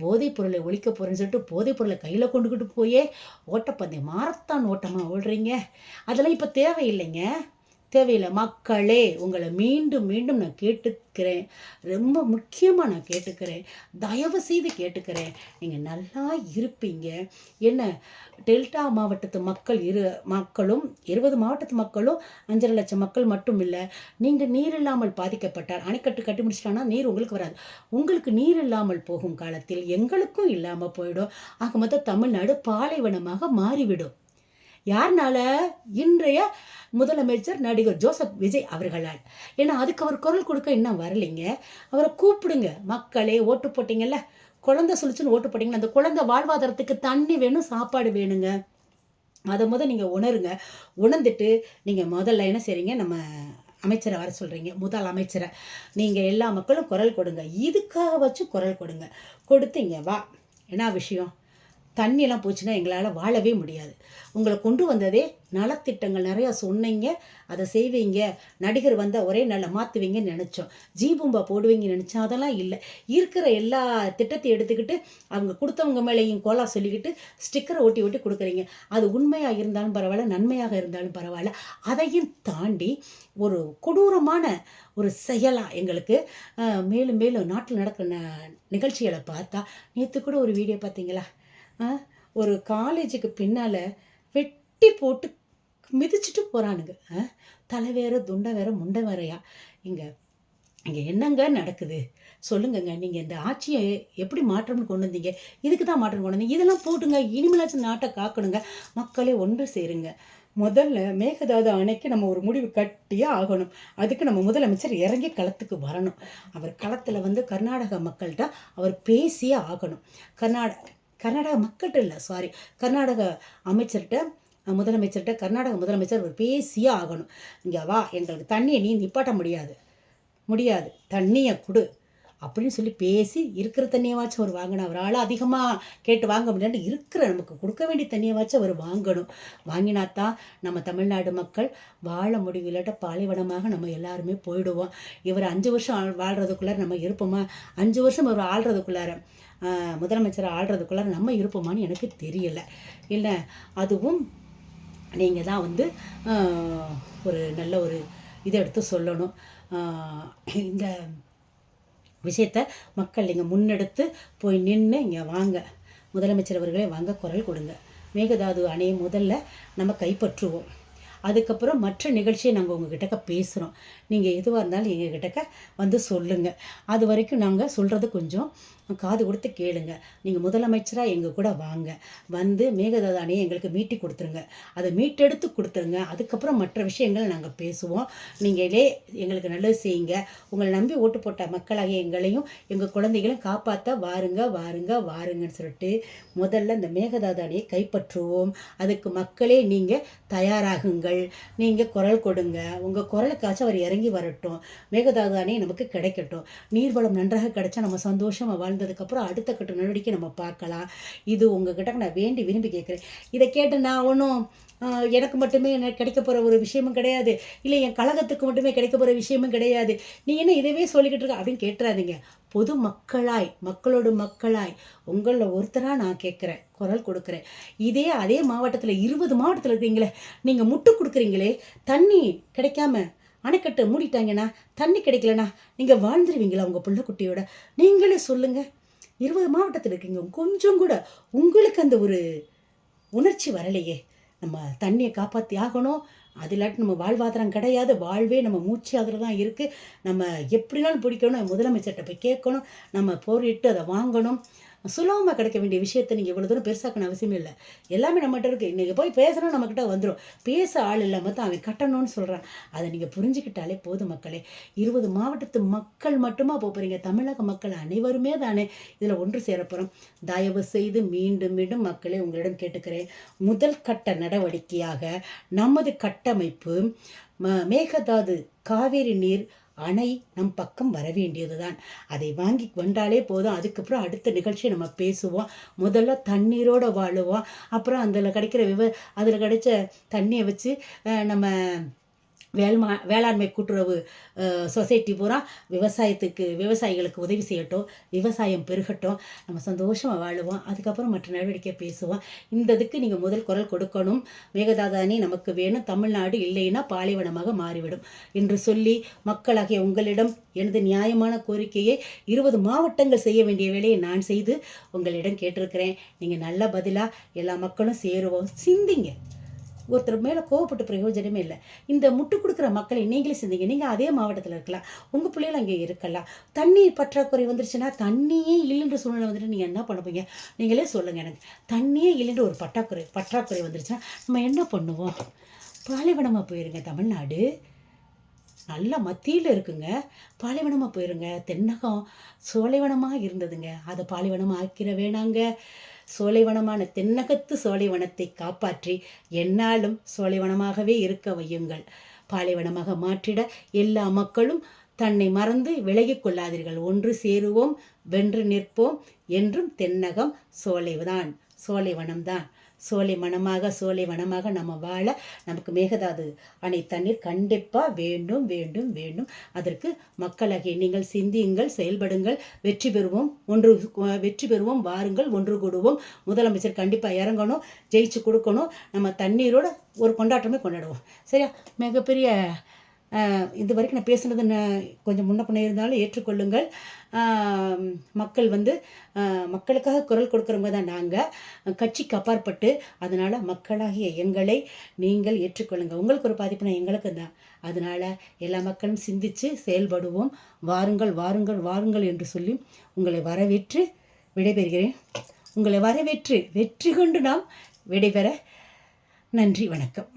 போதைப் பொருளை ஒழிக்க போகிறேன்னு சொல்லிட்டு போதைப் பொருளை கையில் கொண்டுக்கிட்டு போயே ஓட்டப்பந்தயம் மாரத்தான் ஓட்டமாக ஓடுறீங்க. அதெல்லாம் இப்போ தேவையில்லைங்க, தேவையில்லை. மக்களே, உங்களை மீண்டும் மீண்டும் நான் கேட்டுக்கிறேன், ரொம்ப முக்கியமாக நான் கேட்டுக்கிறேன், தயவு செய்து கேட்டுக்கிறேன். நீங்கள் நல்லா இருப்பீங்க. என்ன டெல்டா மாவட்டத்து மக்களும் 20 மாவட்டத்து மக்களும் 5.5 லட்சம் மக்கள் மட்டும் இல்லை. நீங்கள் நீர் இல்லாமல் பாதிக்கப்பட்டால் அணைக்கட்டு கட்டி முடிச்சிட்டாங்கன்னா நீர் உங்களுக்கு வராது. உங்களுக்கு நீர் இல்லாமல் போகும் காலத்தில் எங்களுக்கும் இல்லாமல் போயிடும். ஆக மொத்தம் தமிழ்நாடு பாலைவனமாக மாறிவிடும். யார்னால? இன்றைய முதலமைச்சர் நடிகர் ஜோசப் விஜய் அவர்களால். ஏன்னா அதுக்கு அவர் குரல் கொடுக்க இன்னும் வரலைங்க. அவரை கூப்பிடுங்க. மக்களே, ஓட்டு போட்டிங்கல்ல, குழந்தை சொல்லிச்சுன்னு ஓட்டு போட்டிங்களா, அந்த குழந்தை வாழ்வாதாரத்துக்கு தண்ணி வேணும், சாப்பாடு வேணுங்க. அதை நீங்கள் உணருங்க. உணர்ந்துட்டு நீங்கள் முதல்ல என்ன செய்றீங்க, நம்ம அமைச்சரை வர சொல்கிறீங்க, முதல் அமைச்சரை. நீங்கள் எல்லா மக்களும் குரல் கொடுங்க. இதுக்காக வச்சு குரல் கொடுங்க. கொடுத்தீங்க வா. என்ன விஷயம்? தண்ணியெல்லாம் போச்சுன்னா எங்களால் வாழவே முடியாது. உங்களை கொண்டு வந்ததே நலத்திட்டங்கள் நிறையா சொன்னீங்க, அதை செய்வீங்க, நடிகர் வந்தால் ஒரே நாளில் மாற்றுவீங்கன்னு நினச்சோம், ஜீபூம்பா போடுவீங்கன்னு நினச்சோம். அதெல்லாம் இல்லை. இருக்கிற எல்லா திட்டத்தையும் எடுத்துக்கிட்டு அவங்க கொடுத்தவங்க மேலேயும் கோலா சொல்லிக்கிட்டு ஸ்டிக்கரை ஒட்டி ஒட்டி கொடுக்குறீங்க. அது உண்மையாக இருந்தாலும் பரவாயில்ல, நன்மையாக இருந்தாலும் பரவாயில்ல, அதையும் தாண்டி ஒரு கொடூரமான ஒரு செயலாக எங்களுக்கு மேலும் மேலும் நாட்டில் நடக்கிற நிகழ்ச்சிகளை பார்த்தா, நேற்று கூட ஒரு வீடியோ பார்த்தீங்களா? ஒரு காலேஜுக்கு பின்னால் வெட்டி போட்டு மிதிச்சுட்டு போகிறானுங்க. தலை வேற, துண்டை வேற, முண்டை வேறையா. இங்கே என்னங்க நடக்குது சொல்லுங்கங்க? நீங்கள் இந்த ஆட்சியை எப்படி மாற்றம்னு கொண்டு வந்தீங்க? இதுக்கு தான் மாற்றம் கொண்டு வந்தீங்க. இதெல்லாம் போட்டுங்க. இனிமேலாச்சும் நாட்டை காக்கணுங்க. மக்களே ஒன்று சேருங்க. முதல்ல மேகதாது அணைக்கு நம்ம ஒரு முடிவு கட்டியே ஆகணும். அதுக்கு நம்ம முதலமைச்சர் இறங்கி களத்துக்கு வரணும். அவர் களத்தில் வந்து கர்நாடக மக்கள்கிட்ட அவர் பேசியே ஆகணும். கர்நாடக மக்கள்கிட்ட இல்லை, கர்நாடக அமைச்சர்கிட்ட, முதலமைச்சர்கிட்ட, கர்நாடக முதலமைச்சர் அவர் பேசியே ஆகணும். இங்கே வா, எங்களுக்கு தண்ணியை நீ நிப்பாட்ட முடியாது, தண்ணியை கொடு அப்படின்னு சொல்லி பேசி இருக்கிற தண்ணியவாச்சும் அவர் வாங்கணும். அவரால் அதிகமாக கேட்டு வாங்க முடியாது, இருக்கிற நமக்கு கொடுக்க வேண்டிய தண்ணியவாச்சும் அவர் வாங்கணும். வாங்கினாத்தான் நம்ம தமிழ்நாடு மக்கள் வாழ முடியும். இல்லாட்ட பாலைவனமாக நம்ம எல்லாருமே போயிடுவோம். இவர் 5 வருஷம் வாழ்கிறதுக்குள்ளார நம்ம இருப்போமா? 5 வருஷம் அவர் ஆள்றதுக்குள்ளார, முதலமைச்சரை ஆள்றதுக்குள்ளார நம்ம இருப்போமான்னு எனக்கு தெரியலை. இல்லை, அதுவும் நீங்கள் தான் வந்து ஒரு நல்ல ஒரு இதை எடுத்து சொல்லணும். இந்த விஷயத்தை மக்கள் நீங்கள் முன்னெடுத்து போய் நின்று இங்கே வாங்க, முதலமைச்சர் அவர்களே வாங்க, குரல் கொடுங்க. மேகதாது அணையை முதல்ல நம்ம கைப்பற்றுவோம். அதுக்கப்புறம் மற்ற நிகழ்ச்சியை நாங்கள் உங்ககிட்ட பேசுகிறோம். நீங்கள் எதுவாக இருந்தாலும் எங்ககிட்ட வந்து சொல்லுங்கள். அது வரைக்கும் நாங்கள் சொல்கிறது கொஞ்சம் காது கொடுத்து கேளுங்க. நீங்கள் முதலமைச்சராக எங்கள் கூட வாங்க, வந்து மேகதாது அணையை எங்களுக்கு மீட்டி கொடுத்துருங்க, அதை மீட்டெடுத்து கொடுத்துருங்க. அதுக்கப்புறம் மற்ற விஷயங்கள் நாங்கள் பேசுவோம். நீங்களே எங்களுக்கு நல்லது செய்யுங்க. உங்களை நம்பி ஓட்டு போட்ட மக்களாகிய எங்களையும் எங்கள் குழந்தைகளையும் காப்பாற்ற வாருங்கன்னு சொல்லிட்டு முதல்ல இந்த மேகதாது அணையை கைப்பற்றுவோம். அதுக்கு மக்களே நீங்கள் தயாராகுங்கள். நீங்கள் குரல் கொடுங்க. உங்கள் குரலுக்காச்சும் அவர் இறங்கி வரட்டும். மேகதாது அணை நமக்கு கிடைக்கட்டும். நீர்வளம் நன்றாக கிடைச்சா நம்ம சந்தோஷமாக வாழ்ந்ததுக்கப்புறம் அடுத்த கட்ட நடவடிக்கை நம்ம பார்க்கலாம். இது உங்ககிட்ட நான் வேண்டி விரும்பி கேட்குறேன். இதை கேட்டு நான் ஒன்றும் எனக்கு மட்டுமே எனக்கு கிடைக்க போகிற ஒரு விஷயமும் கிடையாது, இல்லை என் கழகத்துக்கு மட்டுமே கிடைக்க போகிற விஷயமும் கிடையாது, நீ என்ன இதவே சொல்லிக்கிட்டு இருக்க அப்படின்னு கேட்டுறாதீங்க. பொது மக்களோட மக்களாய் உங்களில் ஒருத்தராக நான் கேட்குறேன், குரல் கொடுக்குறேன். அதே மாவட்டத்தில் 20 மாவட்டத்தில் இருக்கீங்களே, நீங்கள் முட்டு கொடுக்குறீங்களே, தண்ணி கிடைக்காம அணைக்கட்டை மூடிட்டாங்கன்னா, தண்ணி கிடைக்கலனா நீங்கள் வாழ்ந்துருவீங்களா உங்கள் பிள்ளை குட்டியோட? நீங்களே சொல்லுங்கள். 20 மாவட்டத்தில் இருக்கீங்க, கொஞ்சம் கூட உங்களுக்கு அந்த ஒரு உணர்ச்சி வரலையே. நம்ம தண்ணியை காப்பாற்றி ஆகணும், அது இல்லாட்டி நம்ம வாழ்வாதாரம் கிடையாது, வாழ்வே நம்ம மூச்சு அதில் தான் இருக்குது. நம்ம எப்படினாலும் பிடிக்கணும், முதலமைச்சர்கிட்ட போய் கேட்கணும், நம்ம போரிட்டு அதை வாங்கணும். சுலபமாக கிடைக்க வேண்டிய விஷயத்தை நீங்கள் இவ்வளோ தூரம் பெருசாக்கணும் அவசியமே இல்லை. எல்லாமே நம்மகிட்ட இருக்குது. இன்றைக்கி போய் பேசுகிறோம், நம்மக்கிட்ட வந்துடும். பேச ஆள் இல்லாமல் தான் அவன் கட்டணும்னு சொல்கிறான். அதை நீங்கள் புரிஞ்சுக்கிட்டாலே போதும் மக்களே. 20 மாவட்டத்து மக்கள் மட்டுமா போகிறீங்க, தமிழக மக்கள் அனைவருமே தானே இதில் ஒன்று சேரப்போகிறோம். தயவு செய்து மீண்டும் மீண்டும் மக்களே உங்களிடம் கேட்டுக்கிறேன், முதல் கட்ட நடவடிக்கையாக நமது கட்டமைப்பு மேகதாது காவேரி நீர் அணை நம் பக்கம் வர வேண்டியது தான். அதை வாங்கி கொண்டாலே போதும். அதுக்கப்புறம் அடுத்த நிகழ்ச்சியை நம்ம பேசுவோம். முதல்ல தண்ணீரோடு வாழுவோம். அப்புறம் அதில் கிடைக்கிற அதில் கிடைச்ச தண்ணியை வச்சு நம்ம வேளாண்மை கூட்டுறவு சொசைட்டி பூரா விவசாயிகளுக்கு உதவி செய்யட்டும், விவசாயம் பெருகட்டும், நம்ம சந்தோஷமாக வாழுவோம். அதுக்கப்புறம் மற்ற நடவடிக்கை பேசுவோம். இந்த இதுக்கு நீங்கள் முதல் குரல் கொடுக்கணும். மேகதாது அணை நமக்கு வேணும், தமிழ்நாடு இல்லைன்னா பாலைவனமாக மாறிவிடும் என்று சொல்லி மக்களாகிய உங்களிடம் எனது நியாயமான கோரிக்கையை 20 மாவட்டங்கள் செய்ய வேண்டிய வேலையை நான் செய்து உங்களிடம் கேட்டிருக்கிறேன். நீங்கள் நல்ல பதிலாக எல்லா மக்களும் சேருவோம். சிந்திங்க. ஒருத்தர் மேலே கோவப்பட்டு பிரயோஜனமே இல்லை. இந்த முட்டு கொடுக்குற மக்களை நீங்களே சிந்திங்க. நீங்கள் அதே மாவட்டத்தில் இருக்கலாம், உங்கள் பிள்ளைகள் அங்கே இருக்கலாம். தண்ணீர் பற்றாக்குறை வந்துருச்சுன்னா, தண்ணியே இல்லைன்ற சூழ்நிலை வந்துட்டு நீங்கள் என்ன பண்ண போங்க? நீங்களே சொல்லுங்கள் எனக்கு. தண்ணியே இல்லைன்ற ஒரு பற்றாக்குறை வந்துருச்சுன்னா நம்ம என்ன பண்ணுவோம்? பாலைவனமாக போயிருங்க. தமிழ்நாடு நல்ல மத்தியில் இருக்குங்க, பாலைவனமாக போயிருங்க. தென்னகம் சோலைவனமாக இருந்ததுங்க, அதை பாலைவனமாக ஆக்கிற வேணாங்க. சோலைவனமான தென்னகத்து சோலைவனத்தை காப்பாற்றி எந்நாளும் சோலைவனமாகவே இருக்க வையுங்கள். பாலைவனமாக மாற்றிட எல்லா மக்களும் தன்னை மறந்து விலகிக் கொள்ளாதீர்கள். ஒன்று சேருவோம், வென்று நிற்போம். என்றும் தென்னகம் சோலைவனம்தான். சோலைவனமாக நம்ம வாழ நமக்கு மேகதாது அணை தண்ணீர் கண்டிப்பாக வேண்டும் வேண்டும் வேண்டும். அதற்கு மக்களாகிய நீங்கள் சிந்தியுங்கள், செயல்படுங்கள். வெற்றி பெறுவோம். வாருங்கள், ஒன்று கூடுவோம். முதலமைச்சர் கண்டிப்பாக இறங்கணும், ஜெயிச்சு கொடுக்கணும். நம்ம தண்ணீரோட ஒரு கொண்டாட்டமே கொண்டாடுவோம். சரியா? மிகப்பெரிய இது வரைக்கும் நான் பேசுனது கொஞ்சம் முன்ன பண்ண இருந்தாலும் ஏற்றுக்கொள்ளுங்கள். மக்கள் மக்களுக்காக குரல் கொடுக்குறவங்க தான் நாங்கள், கட்சிக்கு அப்பாற்பட்டு. அதனால் மக்களாகிய எங்களை நீங்கள் ஏற்றுக்கொள்ளுங்கள். உங்களுக்கு ஒரு பாதிப்புனா எங்களுக்கு தான். அதனால் எல்லா மக்களும் சிந்தித்து செயல்படுவோம். வாருங்கள் வாருங்கள் வாருங்கள் என்று சொல்லி உங்களை வரவேற்று விடைபெறுகிறேன். உங்களை வரவேற்று வெற்றி கொண்டு நாம் விடைபெற. நன்றி, வணக்கம்.